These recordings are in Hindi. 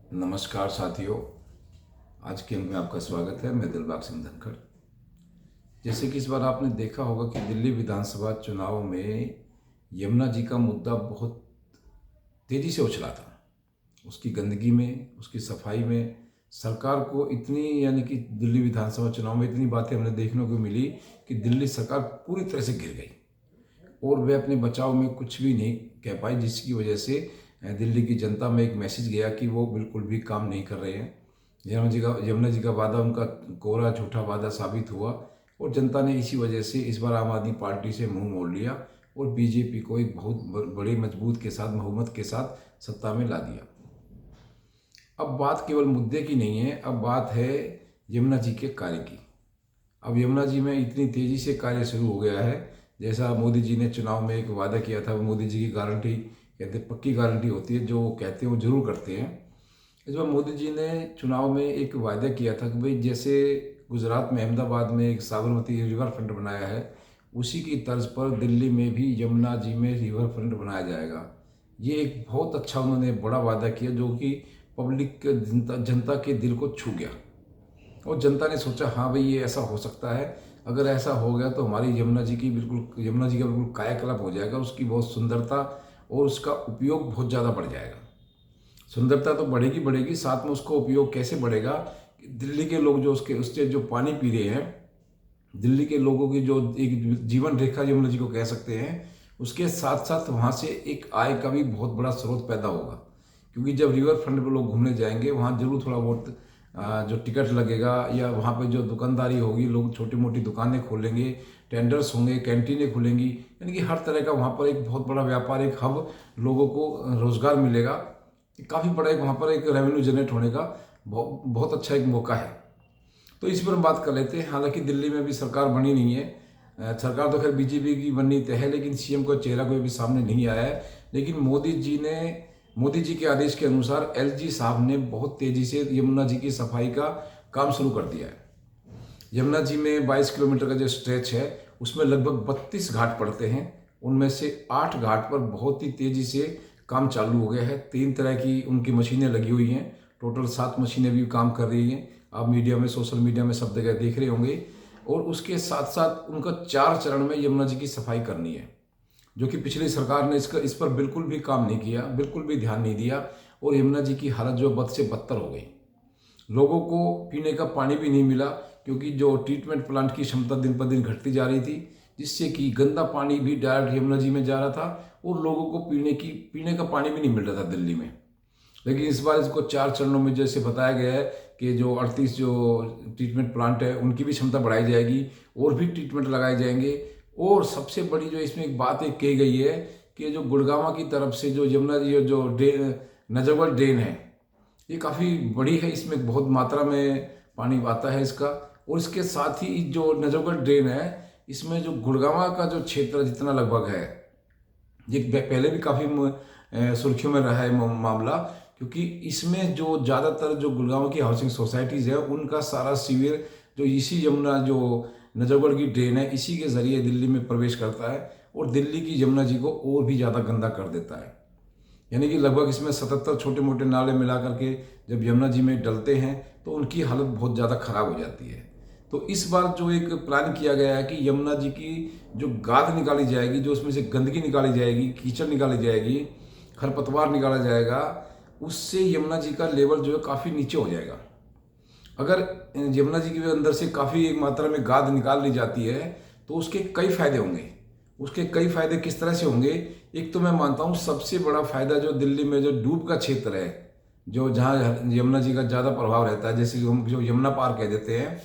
नमस्कार साथियों। आज के अंक में आपका स्वागत है। मैं दिलबाग सिंह धनखड़। जैसे कि इस बार आपने देखा होगा कि दिल्ली विधानसभा चुनाव में यमुना जी का मुद्दा बहुत तेज़ी से उछला था। उसकी गंदगी में, उसकी सफाई में सरकार को इतनी, यानी कि दिल्ली विधानसभा चुनाव में इतनी बातें हमें देखने को मिली कि दिल्ली सरकार पूरी तरह से गिर गई और वे अपने बचाव में कुछ भी नहीं कह पाई, जिसकी वजह से दिल्ली की जनता में एक मैसेज गया कि वो बिल्कुल भी काम नहीं कर रहे हैं। यमुना जी का वादा उनका कोरा झूठा वादा साबित हुआ और जनता ने इसी वजह से इस बार आम आदमी पार्टी से मुंह मोड़ लिया और बीजेपी को एक बहुत बड़े मजबूत के साथ, बहुमत के साथ सत्ता में ला दिया। अब बात केवल मुद्दे की नहीं है, अब बात है यमुना जी के कार्य की। अब यमुना जी में इतनी तेज़ी से कार्य शुरू हो गया है। जैसा मोदी जी ने चुनाव में एक वादा किया था, वो मोदी जी की गारंटी कहते पक्की गारंटी होती है, जो वो कहते हैं वो जरूर करते हैं। इस बार मोदी जी ने चुनाव में एक वादा किया था कि भाई जैसे गुजरात में अहमदाबाद में एक साबरमती रिवर फ्रंट बनाया है, उसी की तर्ज पर दिल्ली में भी यमुना जी में रिवर फ्रंट बनाया जाएगा। ये एक बहुत अच्छा उन्होंने बड़ा वादा किया जो कि पब्लिक जनता के दिल को छू गया और जनता ने सोचा हाँ भाई ये ऐसा हो सकता है। अगर ऐसा हो गया तो हमारी यमुना जी का बिल्कुल कायाकल्प हो जाएगा, उसकी बहुत सुंदरता और उसका उपयोग बहुत ज़्यादा बढ़ जाएगा। सुंदरता तो बढ़ेगी बढ़ेगी, साथ में उसका उपयोग कैसे बढ़ेगा कि दिल्ली के लोग जो उससे जो पानी पी रहे हैं, दिल्ली के लोगों की जो एक जीवन रेखा यमुना जी को कह सकते हैं, उसके साथ साथ वहाँ से एक आय का भी बहुत बड़ा स्रोत पैदा होगा। क्योंकि जब रिवर फ्रंट पर लोग घूमने जाएंगे वहाँ जरूर थोड़ा बहुत जो टिकट लगेगा या वहाँ पे जो दुकानदारी होगी, लोग छोटी मोटी दुकानें खोलेंगे, टेंडर्स होंगे, कैंटीनें खुलेंगी, यानी कि हर तरह का वहाँ पर एक बहुत बड़ा व्यापारिक हब, लोगों को रोजगार मिलेगा। काफ़ी बड़ा एक वहाँ पर एक रेवेन्यू जनरेट होने का बहुत अच्छा एक मौका है। तो इस पर हम बात कर लेते हैं। हालांकि दिल्ली में अभी सरकार बनी नहीं है, सरकार तो खैर बीजेपी की बननी तय है, लेकिन सीएम का चेहरा कोई अभी सामने नहीं आया है। लेकिन मोदी जी के आदेश के अनुसार एलजी साहब ने बहुत तेजी से यमुना जी की सफाई का काम शुरू कर दिया है। यमुना जी में 22 किलोमीटर का जो स्ट्रेच है उसमें लगभग 32 घाट पड़ते हैं। उनमें से 8 घाट पर बहुत ही तेजी से काम चालू हो गया है। 3 तरह की उनकी मशीनें लगी हुई हैं, टोटल 7 मशीनें भी काम कर रही हैं। आप मीडिया में, सोशल मीडिया में सब जगह देख रहे होंगे। और उसके साथ साथ उनका 4 चरण में यमुना जी की सफाई करनी है, जो कि पिछली सरकार ने इस पर बिल्कुल भी काम नहीं किया, बिल्कुल भी ध्यान नहीं दिया और यमुना जी की हालत जो बद से बदतर हो गई। लोगों को पीने का पानी भी नहीं मिला, क्योंकि जो ट्रीटमेंट प्लांट की क्षमता दिन पर दिन घटती जा रही थी, जिससे कि गंदा पानी भी डायरेक्ट यमुना जी में जा रहा था और लोगों को पीने का पानी भी नहीं मिल रहा था दिल्ली में। लेकिन इस बार इसको 4 चरणों में जैसे बताया गया है कि जो 38 जो ट्रीटमेंट प्लांट है उनकी भी क्षमता बढ़ाई जाएगी और भी ट्रीटमेंट लगाए जाएंगे। और सबसे बड़ी जो इसमें एक बात एक कही गई है कि जो गुड़गांव की तरफ से जो यमुना जी जो नजरगढ़ ड्रेन है, ये काफ़ी बड़ी है, इसमें बहुत मात्रा में पानी आता है इसका। और इसके साथ ही जो नजफगढ़ ड्रेन है, इसमें जो गुड़गांव का जो क्षेत्र जितना लगभग है, ये पहले भी काफ़ी सुर्खियों में रहा है मामला, क्योंकि इसमें जो ज़्यादातर जो गुड़गांव की हाउसिंग सोसाइटीज़ है उनका सारा सीवर जो इसी यमुना जो नजफगढ़ की ड्रेन है इसी के ज़रिए दिल्ली में प्रवेश करता है और दिल्ली की यमुना जी को और भी ज़्यादा गंदा कर देता है। यानी कि लगभग इसमें 77 छोटे मोटे नाले मिला करके जब यमुना जी में डलते हैं तो उनकी हालत बहुत ज़्यादा खराब हो जाती है। तो इस बार जो एक प्लान किया गया है कि यमुना जी की जो गाद निकाली जाएगी, जो उसमें से गंदगी निकाली जाएगी, कीचड़ निकाली जाएगी, खरपतवार निकाला जाएगा, उससे यमुना जी का लेवल जो है काफ़ी नीचे हो जाएगा। अगर यमुना जी के अंदर से काफ़ी एक मात्रा में गाद निकाल ली जाती है तो उसके कई फायदे होंगे। उसके कई फायदे किस तरह से होंगे? एक तो मैं मानता हूँ सबसे बड़ा फायदा जो दिल्ली में जो डूब का क्षेत्र है, जो जहाँ यमुना जी का ज़्यादा प्रभाव रहता है, जैसे हम जो यमुना पार कह देते हैं,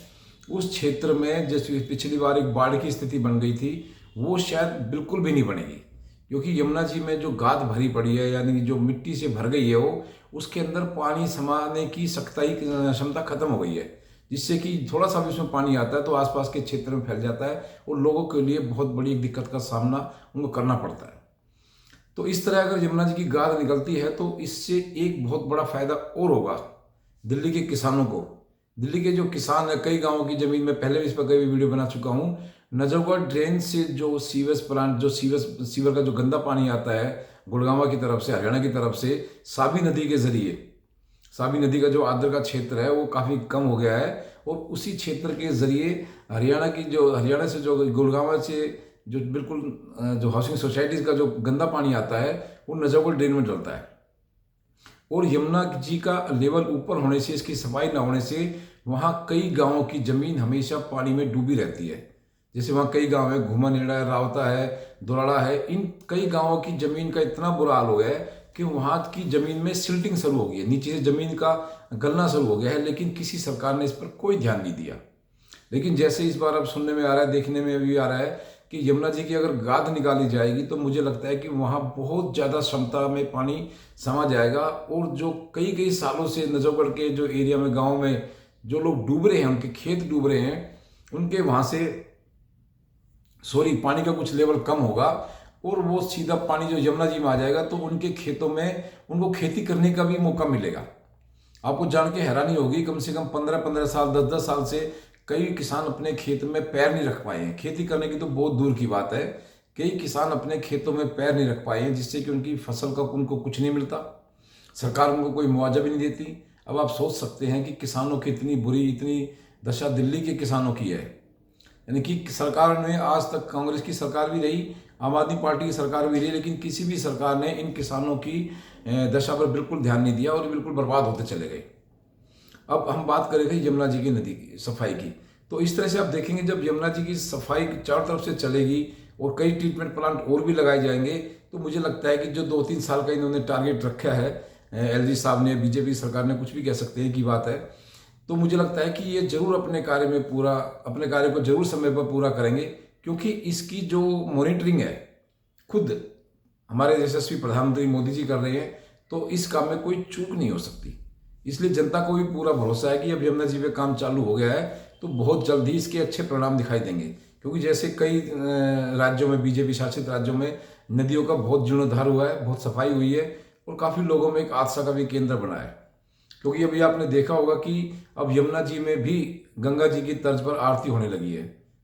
उस क्षेत्र में जैसे पिछली बार एक बाढ़ की स्थिति बन गई थी, वो शायद बिल्कुल भी नहीं बनेगी। क्योंकि यमुना जी में जो गाद भरी पड़ी है, यानी कि जो मिट्टी से भर गई है, वो उसके अंदर पानी समाने की सख्ताई क्षमता खत्म हो गई है, जिससे कि थोड़ा सा भी उसमें पानी आता है तो आसपास के क्षेत्र में फैल जाता है और लोगों के लिए बहुत बड़ी एक दिक्कत का सामना उनको करना पड़ता है। तो इस तरह अगर यमुना जी की गाद निकलती है तो इससे एक बहुत बड़ा फायदा और होगा दिल्ली के किसानों को। दिल्ली के जो किसान है, कई गांवों की जमीन में पहले भी इस पर कई वीडियो बना चुका हूँ। नजफगढ़ ड्रेन से जो सीवेज प्लांट, जो सीवर का जो गंदा पानी आता है गुड़गांव की तरफ से, हरियाणा की तरफ से, साबी नदी के जरिए साबी नदी का जो आर्द्र का क्षेत्र है वो काफ़ी कम हो गया है, और उसी क्षेत्र के ज़रिए हरियाणा से जो गुड़गांव से जो बिल्कुल जो हाउसिंग सोसाइटीज़ का जो गंदा पानी आता है वो नजाबल ड्रेन में डलता है। और यमुना जी का लेवल ऊपर होने से, इसकी सफाई न होने से वहाँ कई गांवों की ज़मीन हमेशा पानी में डूबी रहती है। जैसे वहाँ कई गांव है, घुमानेड़ा है, रावता है, दुराड़ा है, इन कई गांवों की ज़मीन का इतना बुरा हाल हो गया है कि वहाँ की ज़मीन में सिल्टिंग शुरू हो गई है, नीचे से ज़मीन का गलना शुरू हो गया है, लेकिन किसी सरकार ने इस पर कोई ध्यान नहीं दिया। लेकिन जैसे इस बार अब सुनने में आ रहा है, देखने में भी आ रहा है कि यमुना जी की अगर गाद निकाली जाएगी तो मुझे लगता है कि वहाँ बहुत ज़्यादा क्षमता में पानी समा जाएगा, और जो कई कई सालों से नजफगढ़ के जो एरिया में, गाँव में जो लोग डूब रहे हैं, उनके खेत डूब रहे हैं, उनके वहाँ से पानी का कुछ लेवल कम होगा और वो सीधा पानी जो यमुना जी में आ जाएगा, तो उनके खेतों में उनको खेती करने का भी मौका मिलेगा। आपको जान के हैरानी होगी, कम से कम 15-15 साल, 10-10 साल से कई किसान अपने खेत में पैर नहीं रख पाए हैं। खेती करने की तो बहुत दूर की बात है, कई किसान अपने खेतों में पैर नहीं रख पाए हैं, जिससे कि उनकी फसल का उनको कुछ नहीं मिलता, सरकार उनको कोई मुआवजा भी नहीं देती। अब आप सोच सकते हैं कि किसानों की इतनी बुरी, इतनी दशा दिल्ली के किसानों की है। यानी कि सरकार ने आज तक, कांग्रेस की सरकार भी रही, आम आदमी पार्टी की सरकार भी रही, लेकिन किसी भी सरकार ने इन किसानों की दशा पर बिल्कुल ध्यान नहीं दिया और बिल्कुल बर्बाद होते चले गए। अब हम बात करेंगे यमुना जी की नदी की सफाई की। तो इस तरह से आप देखेंगे, जब यमुना जी की सफाई चारों तरफ से चलेगी और कई ट्रीटमेंट प्लांट और भी लगाए जाएंगे, तो मुझे लगता है कि जो 2-3 साल का इन्होंने टारगेट रखा है, एलजी साहब ने, बीजेपी सरकार ने, कुछ भी कह सकते हैं की बात है, तो मुझे लगता है कि ये जरूर अपने कार्य को जरूर समय पर पूरा करेंगे, क्योंकि इसकी जो मॉनिटरिंग है खुद हमारे यशस्वी प्रधानमंत्री मोदी जी कर रहे हैं, तो इस काम में कोई चूक नहीं हो सकती। इसलिए जनता को भी पूरा भरोसा है कि अब यमुना जी पे काम चालू हो गया है, तो बहुत जल्द ही इसके अच्छे परिणाम दिखाई देंगे। क्योंकि जैसे कई राज्यों में, बीजेपी शासित राज्यों में नदियों का बहुत जीर्णोद्धार हुआ है, बहुत सफाई हुई है, और काफ़ी लोगों में एक आस्था का भी केंद्र बना है। क्योंकि अभी आपने देखा होगा कि अब यमुना जी में भी गंगा जी की तर्ज पर आरती होने लगी है।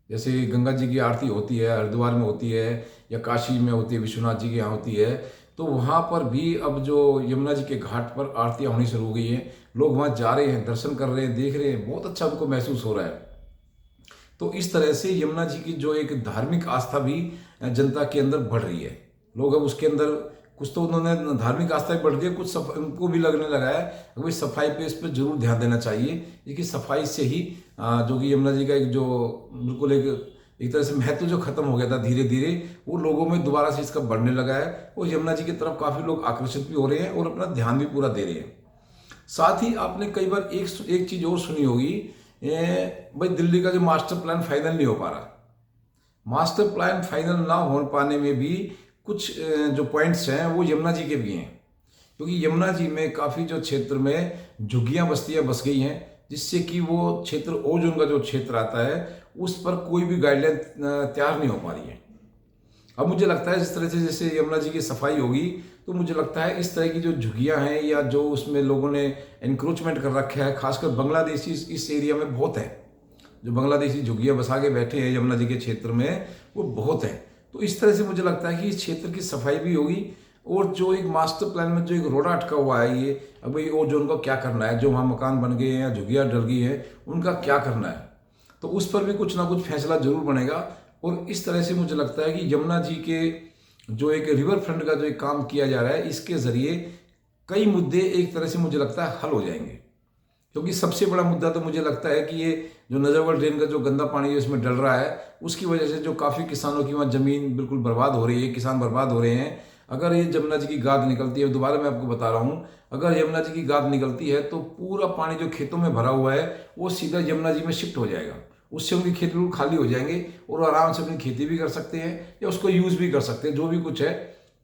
जैसे गंगा जी की आरती होती है, हरिद्वार में होती है, या काशी में होती है, विश्वनाथ जी के यहाँ होती है, तो वहाँ पर भी अब जो यमुना जी के घाट पर आरतियाँ होनी शुरू हो गई हैं। लोग वहाँ जा रहे हैं, दर्शन कर रहे हैं, देख रहे हैं, बहुत अच्छा उनको महसूस हो रहा है। तो इस तरह से यमुना जी की जो एक धार्मिक आस्था भी जनता के अंदर बढ़ रही है। लोग अब उसके अंदर कुछ तो उन्होंने धार्मिक आस्था बढ़ गई, कुछ उनको भी लगने लगा है कि भाई सफाई पे, इस पर जरूर ध्यान देना चाहिए, क्योंकि सफाई से ही जो कि यमुना जी का एक जो बिल्कुल एक तरह से महत्व जो खत्म हो गया था धीरे धीरे, वो लोगों में दोबारा से इसका बढ़ने लगा है, और यमुना जी की तरफ काफ़ी लोग आकर्षित भी हो रहे हैं और अपना ध्यान भी पूरा दे रहे हैं। साथ ही आपने कई बार एक चीज़ और सुनी होगी, भाई दिल्ली का जो मास्टर प्लान फाइनल नहीं हो पा रहा। मास्टर प्लान फाइनल ना हो पाने में भी कुछ जो पॉइंट्स हैं वो यमुना जी के भी हैं, क्योंकि यमुना जी में काफ़ी जो क्षेत्र में झुग्गियाँ बस्तियाँ बस गई हैं, जिससे कि वो क्षेत्र, ओ जोन का जो क्षेत्र आता है, उस पर कोई भी गाइडलाइन तैयार नहीं हो पा रही है। अब मुझे लगता है जिस तरह से जैसे यमुना जी की सफाई होगी, तो मुझे लगता है इस तरह की जो झुग्गियाँ हैं, या जो उसमें लोगों ने एनक्रोचमेंट कर रखा है, खासकर बांग्लादेशी इस एरिया में बहुत है, जो बांग्लादेशी झुग्गियाँ बसा के बैठे हैं यमुना जी के क्षेत्र में, वो बहुत है। तो इस तरह से मुझे लगता है कि इस क्षेत्र की सफाई भी होगी, और जो एक मास्टर प्लान में जो एक रोड़ा अटका हुआ है, ये अब भाई और जो उनका क्या करना है, जो वहाँ मकान बन गए हैं या झुग्गियाँ डल गई हैं, उनका क्या करना है, तो उस पर भी कुछ ना कुछ फैसला जरूर बनेगा। और इस तरह से मुझे लगता है कि यमुना जी के जो एक रिवर फ्रंट का जो एक काम किया जा रहा है, इसके ज़रिए कई मुद्दे एक तरह से मुझे लगता है हल हो जाएंगे। क्योंकि सबसे बड़ा मुद्दा तो मुझे लगता है कि ये जो नजफगढ़ ड्रेन का जो गंदा पानी है इसमें डल रहा है, उसकी वजह से जो काफ़ी किसानों की वहाँ ज़मीन बिल्कुल बर्बाद हो रही है, किसान बर्बाद हो रहे हैं। अगर ये यमुना जी की गाद निकलती है, दोबारा मैं आपको बता रहा हूँ, अगर यमुना जी की गाद निकलती है तो पूरा पानी जो खेतों में भरा हुआ है वो सीधा यमुना जी में शिफ्ट हो जाएगा। उससे उनके खेत बिल्कुल खाली हो जाएंगे और आराम से अपनी खेती भी कर सकते हैं, या उसको यूज़ भी कर सकते हैं, जो भी कुछ है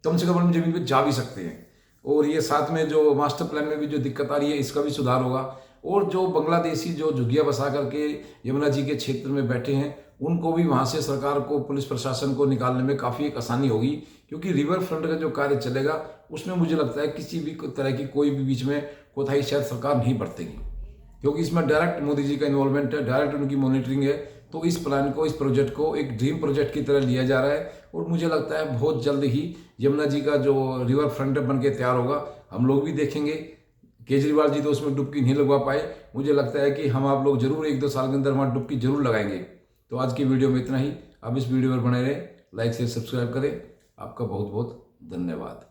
कम से कम अपनी ज़मीन पर जा भी सकते हैं। और ये साथ में जो मास्टर प्लान में भी जो दिक्कत आ रही है, इसका भी सुधार होगा। और जो बांग्लादेशी जो झुग्गियाँ बसा करके यमुना जी के क्षेत्र में बैठे हैं, उनको भी वहाँ से सरकार को, पुलिस प्रशासन को निकालने में काफ़ी एक आसानी होगी, क्योंकि रिवर फ्रंट का जो कार्य चलेगा उसमें मुझे लगता है किसी भी तरह की कोई भी बीच में कोताही शायद सरकार नहीं बरतेगी, क्योंकि इसमें डायरेक्ट मोदी जी का इन्वॉल्वमेंट है, डायरेक्ट उनकी मॉनिटरिंग है। तो इस प्लान को, इस प्रोजेक्ट को एक ड्रीम प्रोजेक्ट की तरह लिया जा रहा है, और मुझे लगता है बहुत जल्द ही यमुना जी का जो रिवर फ्रंट बन के तैयार होगा, हम लोग भी देखेंगे, केजरीवाल जी तो उसमें डुबकी नहीं लगवा पाए। मुझे लगता है कि हम आप लोग जरूर 1-2 साल के अंदर वहाँ डुबकी जरूर लगाएंगे। तो आज की वीडियो में इतना ही। अब इस वीडियो पर बने रहें, लाइक शेयर सब्सक्राइब करें। आपका बहुत बहुत धन्यवाद।